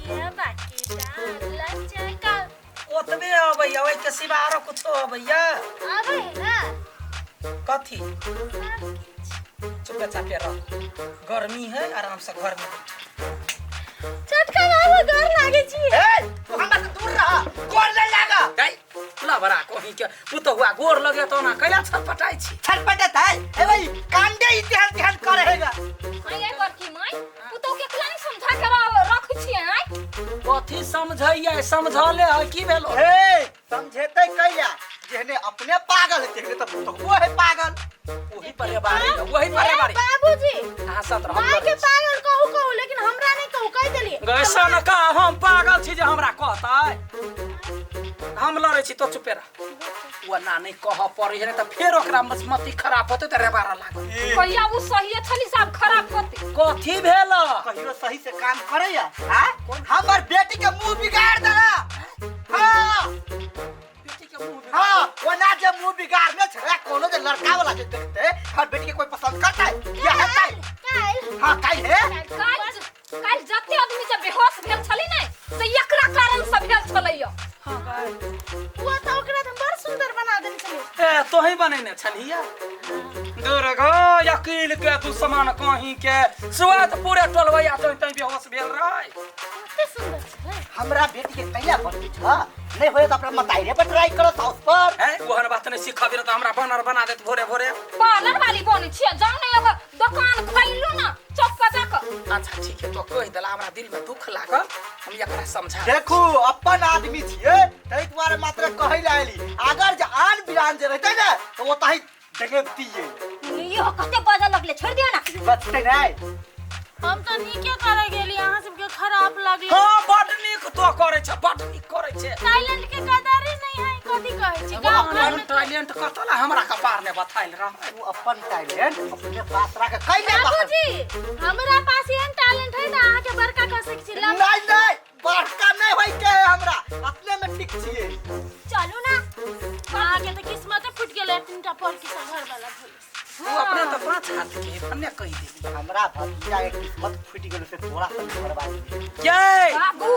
ये बाकी लग जाएगा ओतबे अबैया ओइ के सिवा आरो कुछो अबैया अबे ना कथी सब चुपे चापे रह गर्मी है आराम से घर में चटका मारो डर लागे छी ए तू हमरा से दूर रह गोर ले लागा गई ला बरा कोही के पुतो हुआ गोर लगे तो ना कैला छटपटाई छी छटपटत है ए भाई कांडे इतिहास ध्यान करेगा मैं कर की माई पुतो के क्लानी समझा के रख छी आई कथी समझैया समझले है की भेलो ए समझेते कैला जेने अपने पागल है तेने तो वो है पागल वही परेवारी वही परेवारी बाबूजी हंसत रह माई के पागल कहू लेकिन हमरा नहीं कहू कह देलिए गैसा न का हम पागल छी जे हमरा कहताय हम लड़े छी तो चुपे रह वो ना नहीं कह पड़ी है त फेर ओकरा मति खराब होते त रेबारा लागल कहिया वो सही छली सब खराब होते कथी भेल कहियो सही से काम करैया हां हमर बेटी के मुंह बिगाड़ देला हां बेटी के मुंह हां वो ना जे मुंह बिगाड़ने छला कोनो जे लड़का वाला जे देखते हर बेटी के कोई पसंद करता है या है काल हां काल है काल जते आदमी से बेहोश भेल छली नै से एकरा कारण से भेल छलैया हां गाय वो तो ओकरा हम बड़ सुंदर बना देन छली ए तोही बनेने छलिया दूर गो यकील के तू समान कहीं के स्वाद पूरे टोलवैया तो तई बेहोश भेल रहे कते सुंदर छै हमरा बेटी के कैला बनती छ नहीं होए तो अपना मताइरे पर ट्राई करो हाउस पर है ओहन बात नहीं सिखाबी त हमरा बनर बना देत भोरे भोरे पार्लर वाली बनी छिए जाऊ ने एगो दुकान खोललू ना चौका जाकर अच्छा ठीक है तो कह देला हमरा दिल में दुख लागल हम एकरा समझा देखू अपन आदमी छिए तई तुम्हारे मात्र कहै लायली अगर जे आन बिरान जे रहते ना तो वो ताही जगेबतीए यो कते बजा लगले छोड़ दियो ना बचते नहीं हम तो नीके करे गेली अहाँ सबके खराब लागले हां बड नीक तो करे छ बड नीक करे छ टैलेंट के कदर नहीं है कथि कहै छी गांव घर अपन टैलेंट कतला हमरा कपार ने बताइल रह तू अपन टैलेंट अपने पास रख कैले बाबूजी हमरा पास एहन टैलेंट है ना अहाँ के बड़का कर सकै छी नहीं नहीं बड़का नहीं होई के हमरा अपने में टिक छिए चलू ना अहाँ के तो किस्मत फुट गेले तीनटा पर की घर वाला भइल तू अपने तो पांच हाथ के अन्य कह दे हमरा भतीजा के किस्मत फूट गेल से तोरा से बर्बादी ये बाबू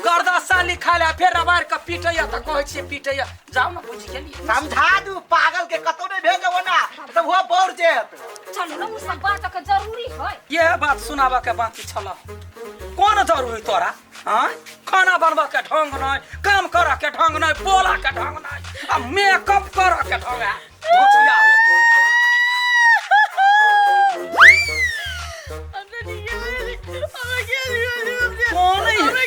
गर्दा साली खाला फेर रबार का पीटैया त कहै छी पीटैया जाऊ ना बुझ गेली समझा दू पागल के कतो नहीं भेजबो ना तो वो बोर जेत चलू ना उ सब बात के जरूरी है ये बात सुनाबा के बाकी छला कौन जरूरी तोरा हां खाना बनबा के ढंग नहीं काम करा के ढंग नहीं बोला के ढंग नहीं आ मेकअप करा के ढंग है भोचिया हो कौन है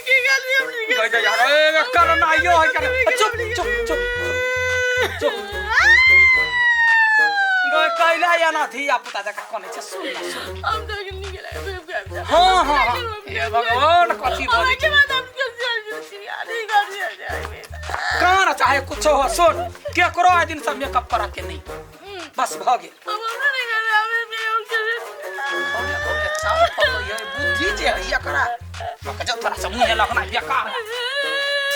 गई यार ए करना यो है कर चुप चुप चुप चुप गई कैला या ना धिया पुता जका कोने छ सुन हम तो नहीं गेला हां हां हे भगवान कथी बोले के बाद हम कैसे यार कान चाहे कुछ हो सुन केकरो आ दिन सब मेकअप करा के नहीं बस भागे हम नहीं करे हमें चाल ये बुद्धि जे है एकरा मका तोरा सब मुहे लगना बेकार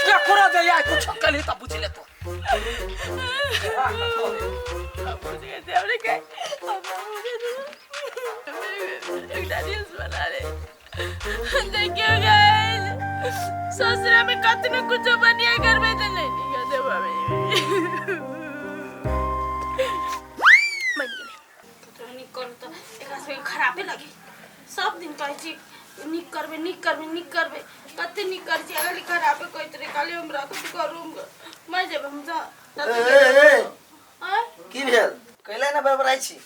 क्या करो दे यार कुछ कल ही तब बुझ ले तो देखियो गाइस ससुरा में कतनो कुछ बनिया घर में तो नहीं कहते बाबे मन गेले तो नहीं कर तो एकरा से खराबे लगे सब दिन कहै छी निक करबे कते निक कर छी अगर खराबे कहै तरे काले हमरा कुछ करूम मैं जब हम जा की भेल कैला ना बरबराई छी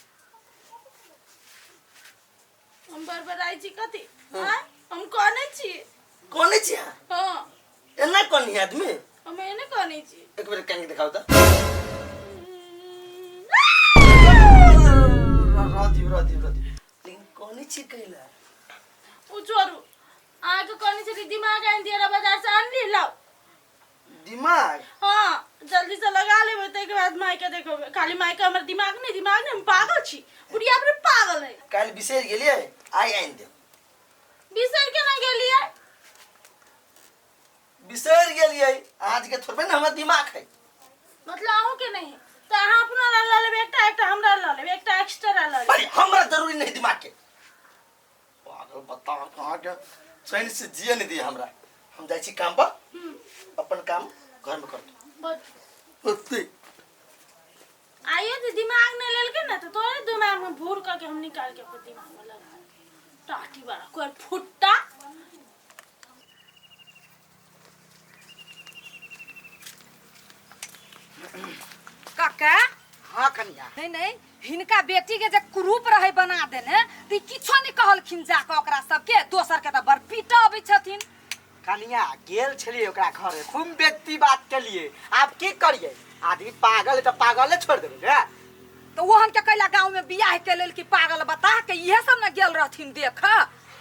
हम बरबराई छी कथि हां हम कोने छी कोने छी हां एना कोनी आदमी हम एने कोने छी एक बार कांग दिखाओ त रोदी लेकिन कोने छी कैला उ छोरू आके कोने छी दिमाग आन दिया बाजार से आन ली लाओ दिमाग हां जल्दी से लगा लेबे त के बाद माई के देखो खाली माई के हमर दिमाग नहीं हम पागल छी बुढ़िया पर पागल है काल बिसेर गेलिए आई आइन दे बिसर के ना गेलिए बिसेर गेलिए आज के थोड़बे ना हमर दिमाग है मतलब आहू के नहीं तो अहाँ अपना ला लेबे एकटा हमरा ला लेबे एकटा एक्स्ट्रा ला लेबे भाई हमरा जरूरी नहीं दिमाग के पागल बता कहां के चैन से जिए नहीं दिए हमरा। हम जाइ छी काम पर, अपन काम घर में कर दो। ओते आइए तो दिमाग नहीं लेल के ना तो तोरे दिमाग में भूर करके हम निकाल के अपन दिमाग में लगा टाटी वाला कोई फुट्टा। काका हाँ कन्या नहीं हिनका बेटी के जे कुरूप रहे बना देने तो किछो नहीं कहलखिन जाके ओकरा सबके दोसर के तो बड़ पीटा अबै छथिन। कन्या गेल छलिए ओकरा घरे खूब व्यक्ति बात के लिए। आप की करिए? आदमी पागल है तो पागल छोड़ देबे रे। तो वहन के कैला गांव में बियाह के लेल की पागल बता के इहे सब न गेल रहथिन देख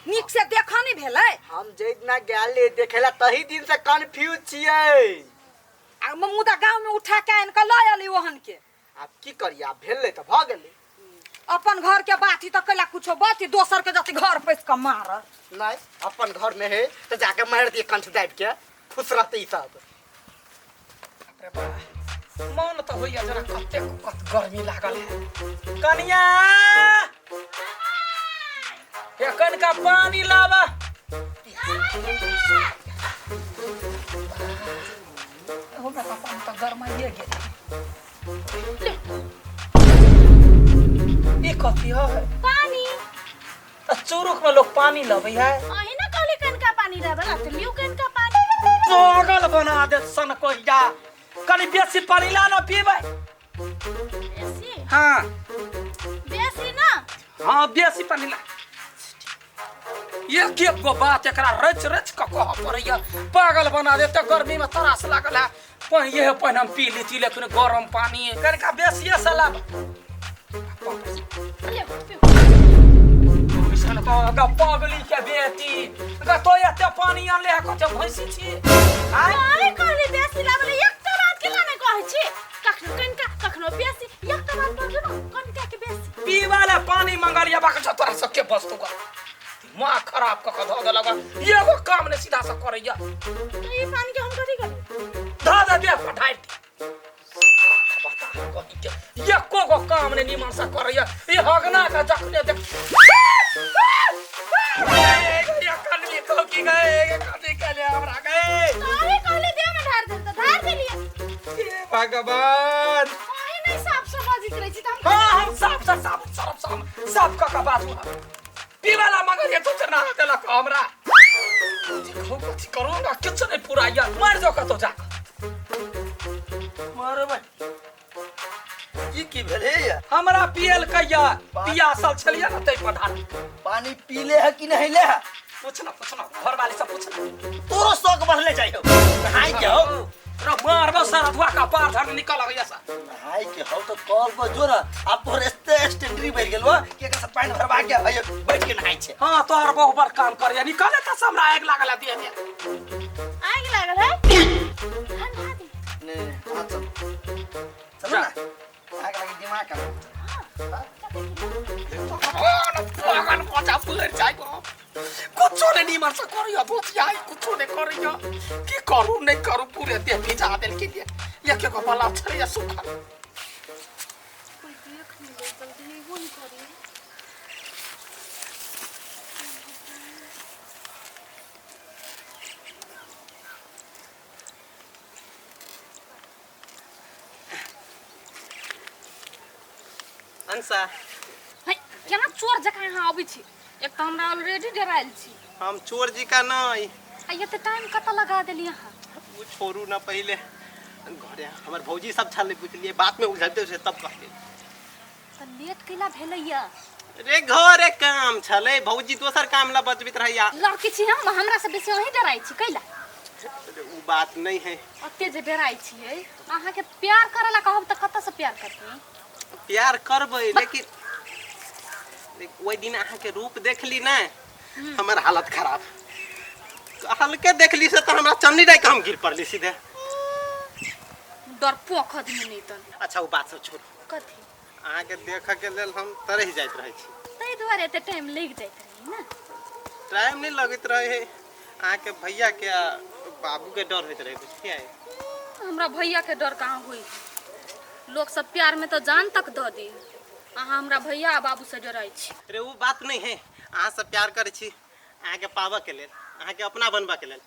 निक से देखा नहीं भेलै। हम जे इतना गेल देखेला तही दिन से कंफ्यूज छिए। आ मुदा गांव में उठा के आन के ल आली वहन के। आप की करिए? आप भेले तो भ गेले। अपन घर के बाती तो कैला कुछो बाती दोसर के जति घर पैस के मार। नहीं अपन घर में है तो जाके मार दिए कंठ दाब के खुश रहते सब। अरे बा मन तो होइया जरा कते कत गर्मी लागल है। कनिया ये कन का पानी लावा। हो गया पानी तो गरमाइए गेल। ये कथी है? पानी चुरुक में लोग पानी लबे है। अही ना कहली कनका पानी रहबे तो लियो कनका पानी। पागल बना दे सन कोइया। कनी बेसी पानी ला ना पीबे। बेसी हां बेसी ना हां बेसी पानी ला। ये के गो बात एकरा रच रच क कह पड़ैया। पागल बना दे त गर्मी में तरास लागल है। पन ये पन हम पी ली लेकिन गरम पानी है कनका बेसी सलाब। ले मिशन का पागली के बेटी का तो एते पानी आनले है कते भैंसी छी। अरे कहली बेसी लागले एकटा बात के लाने कहै छी कखनो कनका कखनो बेसी एकटा बात बोलू ना कनका के बेसी पीवाला पानी मंगलिया बाक तोरा सबके बस्तु का दिमाग खराब क ध दे लगा। ये वो काम ने सीधा सा करैया। तो ई पानी के हम कथि करू? दादा बे पठाई बता को के ये को काम ने निमन सा करैया। ये हगना का जखने देख ये कनली को की गए कथि के ले हमरा गए। अरे कहली दे में ढार दे तो ढार दे लिए। हे भगवान अही नहीं साफ सफाई करे छी त हम हां हम साफ का बात हुआ। पीवाला मगर ये तो ना देला हमरा। देखो कुछ करूंगा कुछ नहीं पूरा यार मर जाओ का तो जा। मारे भाई ये की भेले या? हमरा पियल कहिया पियासल छलिया ना तै पढ़ा। पानी पीले है कि नहीं ले है? पूछना घर वाले से पूछना। तोरो शौक बढ़ले जाइयो। नहाई के हो रे मारबो सारा धुआ का पार धर निकल गया सा। नहाई के हो तो कॉल पर जो ना आप तो रेस्टे स्टैंडरी बैठ गेलवा के का पानी भरवा के भाई बैठ के नहाई छे। हां तोहर बहुत बड़ काम कर निकले त हमरा आग लागल दिए में। आग लागल है ठंडा दे ने हां चल ना आग लगी दिमाग का भगवान पचा फुलर जाइबो कुछ नहीं मर सक करियो बुझिया कुछ नहीं करियो की करू नहीं करू पूरे देह भिजा देल के ये के को बला छरिया सुखा। कोई देख नहीं ले जल्दी वो नहीं करी। अंसा है केना चोर जका यहाँ आबै छी। एक तो हमरा ऑलरेडी डराइल छी। हम चोर जी का नहीं आ ये तो टाइम कत लगा देली यहाँ। वो छोड़ू ना पहले घरे हमर भौजी सब छल बुझलिए बात में उलझते से तब कहले तो लेट कैला भेलैया। रे घरे काम छले भौजी दोसर काम ला बजबित रहैया। लड़की छी हम हमरा से बेसी वही डराइ छी कैला। वो बात नहीं है। अते जे डराइ छी है अहाँ के प्यार करला कहब त कत से प्यार करती। प्यार करबै लेकिन ओई दिन अहाँ के रूप देखली ना हमर हालत खराब हल्के देखली से तो हमरा चन्नी डाई काम गिर पड़ली सीधे। डर पोख आदमी नहीं तन। अच्छा वो बात सब छोड़ कथी अहाँ के देख के लेल हम तरह जाइत रहे छी। तै दुआरे एते टाइम लग जाइत रही ना। टाइम नहीं लगत रहे है अहाँ के भैया के बाबू के डर होइत रहे बुझिए। हमरा भैया के डर कहाँ हुई। लोग सब प्यार में तो जान तक द दी। अहाँ हमरा भैया आ बाबू से डराइ छी। अरे वो बात नहीं है अहाँ से प्यार करे छी अहाँ के पावा के लेल अहाँ के अपना बनबा के लेल।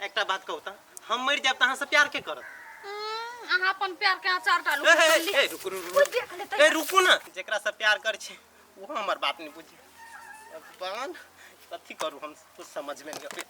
एकटा बात कहू त हम मर जाब त अहाँ से प्यार के करत? अहाँ अपन प्यार के अचार डालू ए रुकू रुकू देख लेते ए रुकू ना, जेकरा से प्यार कर छी वो हमर बात नहीं बुझे। अपन कथी करू हम कुछ समझ में नहीं आवे।